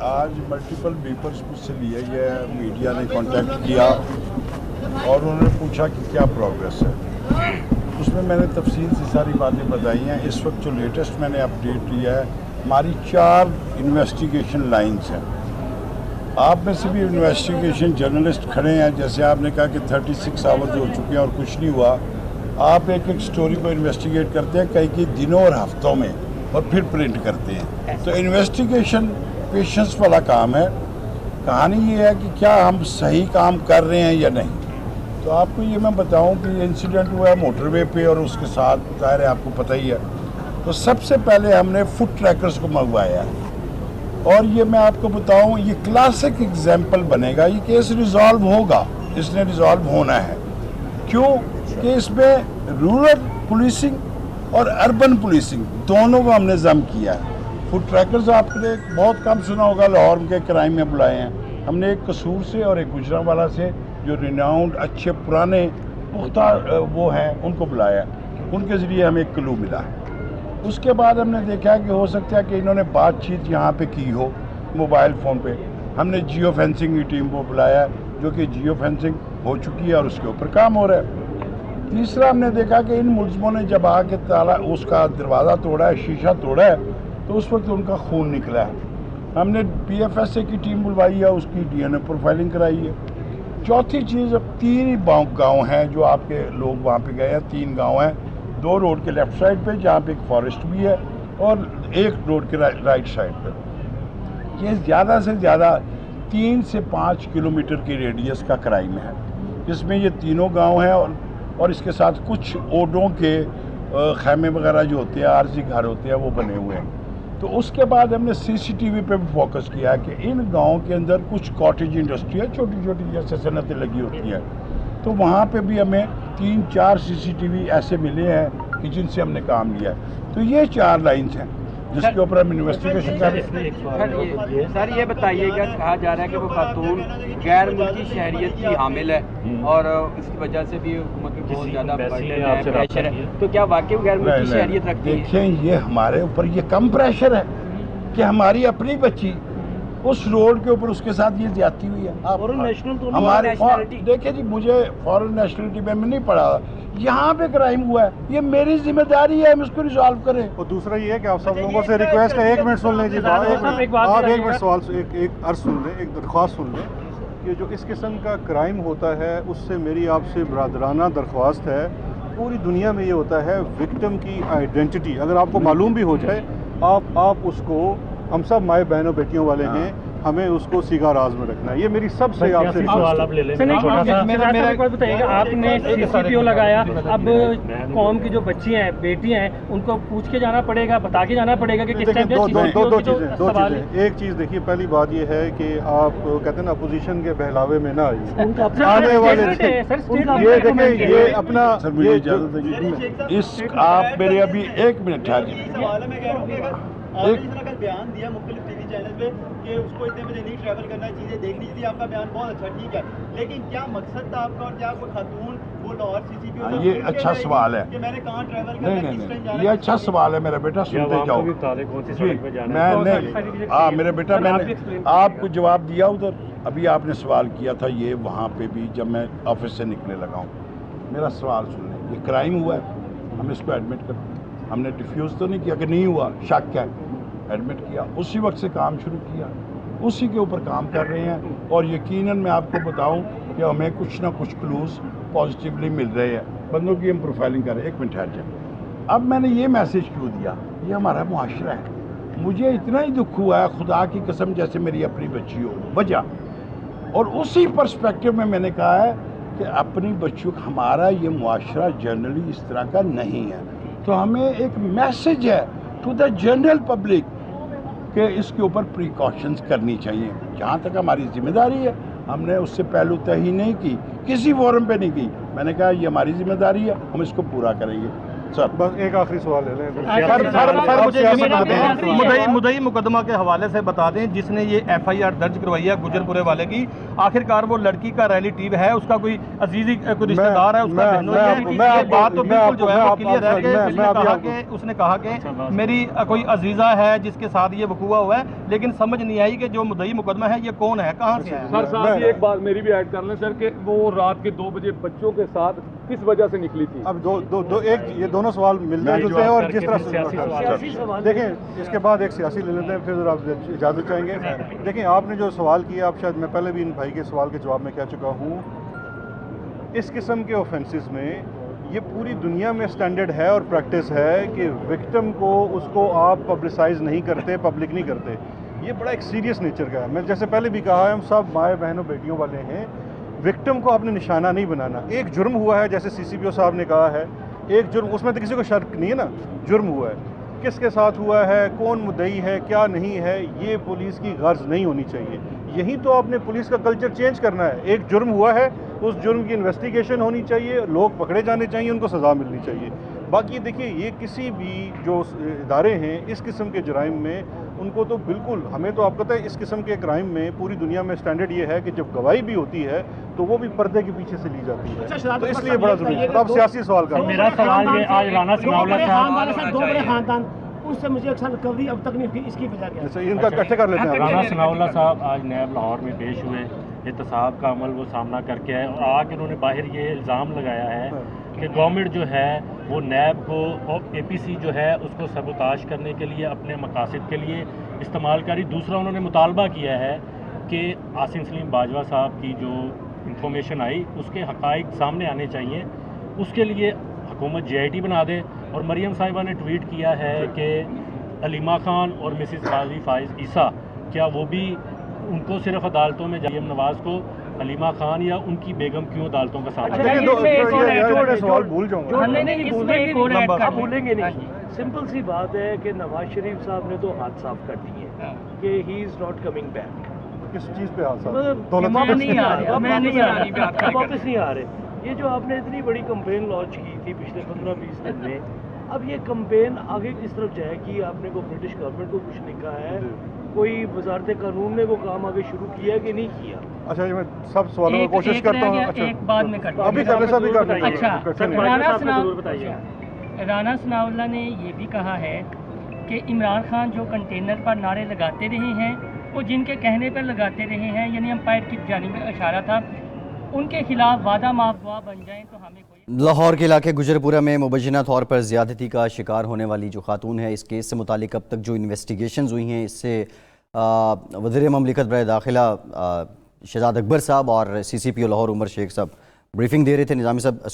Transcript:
आज multiple papers मुझसे लिए, ये मीडिया ने कांटेक्ट किया और उन्होंने पूछा कि क्या प्रोग्रेस है। उसमें मैंने तफसील से सारी बातें बताई हैं। इस वक्त जो लेटेस्ट मैंने अपडेट लिया है, हमारी 4 इन्वेस्टिगेशन लाइंस हैं। आप में से भी इन्वेस्टिगेशन जर्नलिस्ट खड़े हैं, जैसे आपने कहा कि 36 आवर्स हो चुके हैं और कुछ नहीं हुआ। आप एक एक स्टोरी को इन्वेस्टिगेट करते हैं कई दिनों और हफ्तों में, और फिर प्रिंट करते हैं। तो इन्वेस्टिगेशन पेशेंस वाला काम है। कहानी ये है कि क्या हम सही काम कर रहे हैं या नहीं। तो आपको ये मैं बताऊं कि इंसिडेंट हुआ है मोटरवे पे, और उसके साथ जाहिर है आपको पता ही है। तो सबसे पहले हमने फुट ट्रैकर्स को मंगवाया है, और ये मैं आपको बताऊं, ये क्लासिक एग्जाम्पल बनेगा। ये केस रिजॉल्व होगा, इसने रिजॉल्व होना है। क्यों कि इसमें रूरल पुलिसिंग और अर्बन पुलिसिंग दोनों को हमने जम किया है। फुट ट्रैकर्स आपने बहुत कम सुना होगा, लाहौर के क्राइम में बुलाए हैं हमने, एक कसूर से और एक गुजरांवाला से, जो रिनाउंड अच्छे पुराने पुख्ता वो हैं, उनको बुलाया। उनके ज़रिए हमें एक क्लू मिला है। उसके बाद हमने देखा कि हो सकता है कि इन्होंने बातचीत यहाँ पे की हो मोबाइल फ़ोन पे। हमने जियो फेंसिंग की टीम को बुलाया, जो कि जियो फेंसिंग हो चुकी है और उसके ऊपर काम हो रहा है। तीसरा हमने देखा कि इन मुलजमों ने जब आके ताला उसका दरवाज़ा तोड़ा है, शीशा तोड़ा है, तो उस वक्त उनका खून निकला है। हमने PFSA की टीम बुलवाई है, उसकी DNA प्रोफाइलिंग कराई है। चौथी चीज़, अब 3 गांव हैं जो आपके लोग वहाँ पे गए हैं। 3 गांव हैं, 2 रोड के लेफ़्ट साइड पे जहाँ पे एक फॉरेस्ट भी है, और 1 रोड के राइट साइड पे। ये ज़्यादा से ज़्यादा 3 से 5 किलोमीटर की रेडियस का क्राइम है, जिसमें ये तीनों गांव हैं, और इसके साथ कुछ ओडों के खैमे वगैरह जो होते हैं, आरजी घर होते हैं, वो बने हुए हैं। तो उसके बाद हमने CCTV पे भी फोकस किया कि इन गाँव के अंदर कुछ कॉटेज इंडस्ट्री है, छोटी छोटी जैसे सनतें लगी होती हैं, तो वहाँ पे भी हमें 3-4 CCTV ऐसे मिले हैं कि जिनसे हमने काम लिया है। तो ये 4 लाइन्स हैं जिसके ऊपर हम इन्वेस्टिगेशन कर रहे हैं। सर ये बताइएगा, कहा जा रहा है कि वो खातून गैर मुल्की शहरियत की हामिल है और इसकी वजह से भी हुकूमत में बहुत ज़्यादा प्रेशर है, तो क्या वाकई गैर मुल्की शहरियत रखती है? देखें, ये हमारे ऊपर ये कम प्रेशर है कि हमारी अपनी बच्ची उस रोड के ऊपर उसके साथ ये ज्यादती हुई है। हमारे देखिए जी, मुझे फॉरेन नेशनलिटी में नहीं पड़ा, यहाँ पे क्राइम हुआ है, ये मेरी जिम्मेदारी है, हम इसको रिजॉल्व करें। और दूसरा ये है कि आप सब लोगों से रिक्वेस्ट है, 1 मिनट सुन लें जी, आप 1 मिनट सवाल एक अर्ज सुन लें, एक दरख्वास्त सुन लें कि जो इस किस्म का क्राइम होता है, उससे मेरी आपसे बरादराना दरख्वास्त है, पूरी दुनिया में ये होता है, विक्टिम की आइडेंटिटी अगर आपको मालूम भी हो जाए, आप उसको, हम सब माए बहनों बेटियों वाले हैं, हमें उसको सीगा राज में रखना है। ये मेरी सबसे आपसे सवाल आप ले लें। मेरा बताइएगा, आपने CCTV लगाया, अब कौम की जो बच्चियां हैं, बेटियां हैं, उनको पूछ के जाना पड़ेगा, बता के जाना पड़ेगा कि किस टाइम पे। दो चीज़ें। एक चीज़ देखिए, पहली बात ये है कि आप कहते हैं ना, अपोजिशन के बहलावे में ना आइए। आने वाले ये देखें, ये अपना इस आप मेरे अभी 1 मिनट बयान दिया मुख्तलिफ TV चैनल पे कि उसको इतने बजे नहीं ट्रैवल करना, चीज़ें देखनी थी। आपका बयान बहुत अच्छा, ठीक है, लेकिन क्या मकसद था आपका, और क्या कोई खातून वो लाहौर CCTV? ये अच्छा सवाल है कि मैंने कहाँ ट्रैवल करना, नहीं, ये अच्छा सवाल है मेरा बेटा, सुनते जाओ। मेरे बेटा, मैंने आपको जवाब दिया उधर। अभी आपने सवाल किया था ये वहाँ पे भी, जब मैं ऑफिस से निकले लगा हूँ। मेरा सवाल सुन लें, ये क्राइम हुआ है, हम इसको एडमिट करते हैं। हमने डिफ्यूज़ तो नहीं किया कि नहीं हुआ, शक है, एडमिट किया, उसी वक्त से काम शुरू किया, उसी के ऊपर काम कर रहे हैं। और यकीनन मैं आपको बताऊं कि हमें कुछ ना कुछ क्लूज़ पॉजिटिवली मिल रहे हैं, बंदों की हम प्रोफाइलिंग कर रहे हैं। 1 मिनट ठहर जाए। अब मैंने ये मैसेज क्यों दिया, ये हमारा मुआशरा है, मुझे इतना ही दुख हुआ है, खुदा की कसम, जैसे मेरी अपनी बच्ची हो, वजह। और उसी पर्सपेक्टिव में मैंने कहा है कि अपनी बच्चियों, हमारा ये मुआशरा जनरली इस तरह का नहीं है, तो हमें एक मैसेज है टू द जनरल पब्लिक कि इसके ऊपर प्रिकॉशंस करनी चाहिए। जहाँ तक हमारी जिम्मेदारी है, हमने उससे पहलू तय नहीं की, किसी फोरम पे नहीं की। मैंने कहा ये हमारी जिम्मेदारी है, हम इसको पूरा करेंगे। सर बस एक आखिरी सवाल ले लें सर मुझे ये सियासत बता करते हैं। दें, मुद्दई मुकदमा के हवाले से बता दें जिसने ये FIR दर्ज करवाई है गुजरपुरे वाले की, आखिरकार वो लड़की का रिलेटिव है, उसका कोई अजीजी कोई रिश्तेदार है, उसका बहनोई है, ये बात तो बिल्कुल जो है वो क्लियर है कि उसने कहा कि मेरी कोई अजीजा है जिसके साथ ये वकूआ हुआ है, लेकिन समझ नहीं आई कि जो मुद्दई मुकदमा है ये कौन है, कहाँ से है। सर साहब ये एक बात मेरी भी ऐड कर लें सर कि वो रात के 2 बजे बच्चों के साथ किस वजह से निकली थी? अब ये दोनों सवाल मिलते जुलते हैं और जिस तरह देखें इसके बाद एक सियासी ले लेते हैं, फिर आप इजाज़त चाहेंगे। देखें आपने जो सवाल किया, आप शायद मैं पहले भी इन भाई के सवाल के जवाब में कह चुका हूँ, इस किस्म के ऑफेंसेस में ये पूरी दुनिया में स्टैंडर्ड है और प्रैक्टिस है कि विक्टिम को उसको आप पब्लिसाइज नहीं करते, पब्लिक नहीं करते। ये बड़ा एक सीरियस नेचर का है। मैं जैसे पहले भी कहा है, हम सब माए बहनों बेटियों वाले हैं, विक्टिम को आपने निशाना नहीं बनाना। एक जुर्म हुआ है, जैसे CCPO साहब ने कहा है, एक जुर्म, उसमें तो किसी को शक नहीं है ना, जुर्म हुआ है, किसके साथ हुआ है, कौन मुद्दई है, क्या नहीं है, ये पुलिस की गर्ज नहीं होनी चाहिए। यही तो आपने पुलिस का कल्चर चेंज करना है। एक जुर्म हुआ है, उस जुर्म की इन्वेस्टिगेशन होनी चाहिए, लोग पकड़े जाने चाहिए, उनको सज़ा मिलनी चाहिए। बाकी देखिए ये किसी भी जो इदारे हैं इस किस्म के जराइम में, उनको तो बिल्कुल, हमें तो आप पता है इस किस्म के क्राइम में पूरी दुनिया में स्टैंडर्ड ये है कि जब गवाही भी होती है तो वो भी पर्दे के पीछे से ली जाती है, तो इसलिए बड़ा जरूरी है। अब सियासी सवाल का मेरा सवाल ये, आज राणा सिनाउल्लाह साहब, दो बड़े खानदान, उससे मुझे अक्सर रिकवरी अब तक नहीं हुई, इसकी वजह क्या है? अच्छा, इनका इकट्ठे कर लेते हैं। राणा सिनाउल्लाह साहब आज नैब लाहौर में पेश हुए, एहतसाब का अमल वो सामना करके आए और आके उन्होंने बाहर ये इल्ज़ाम लगाया है कि गवर्नमेंट जो है वो नैब को और APC जो है उसको सबोताश करने के लिए, अपने मकासद के लिए इस्तेमाल करी। दूसरा उन्होंने मुतालबा किया है कि आसिम सलीम बाजवा साहब की जो इंफॉर्मेशन आई उसके हक़ाइक़ सामने आने चाहिए, उसके लिए हुकूमत JIT बना दे। और मरियम साहिबा ने ट्वीट किया है कि अलीमा खान और मिसिस काजी फाइज ईसा, क्या वो भी, उनको सिर्फ अदालतों में JM नवाज़ को अलीमा खान या उनकी बेगम क्यों अदालतों का सामना? सवाल भूल जाऊंगा, भूलेंगे नहीं। सिंपल सी बात है कि नवाज शरीफ साहब ने तो हाथ साफ कर दिए कि he is not coming back. किस चीज़ पे हाथ साफ? वापस नहीं आ रहे। ये जो आपने इतनी बड़ी कंपेन लॉन्च की थी पिछले 15-20 दिन में, अब ये कंपेन आगे किस तरफ जाएगी? आपने को ब्रिटिश गवर्नमेंट को कुछ लिखा है, कोई वजारत कानून ने वो काम आगे शुरू किया कि नहीं किया? अच्छा, मैं सब सवालों में कोशिश करता हूँ। अच्छा, एक बाद में करता हूँ। अभी कर ले, सब भी कर ले। राणा सनाउल्लाह ने ये भी कहा है कि इमरान खान जो कंटेनर पर नारे लगाते रहे हैं, वो जिनके कहने पर लगाते रहे हैं, यानी अंपायर की जानिब में इशारा था, उनके खिलाफ वादा माफ दुआ बन जाएं तो हमें कोई। लाहौर के इलाके गुजरपुरा में मुबैना तौर पर ज़्यादती का शिकार होने वाली जो खातून है, इस केस से मुतालिक अब तक जो इन्वेस्टिगेशंस हुई हैं, इससे वज़ीर ममलिकत बराए दाखिला शहजाद अकबर साहब और CCPO लाहौर उमर शेख साहब ब्रीफिंग दे रहे थे। निज़ामी साहब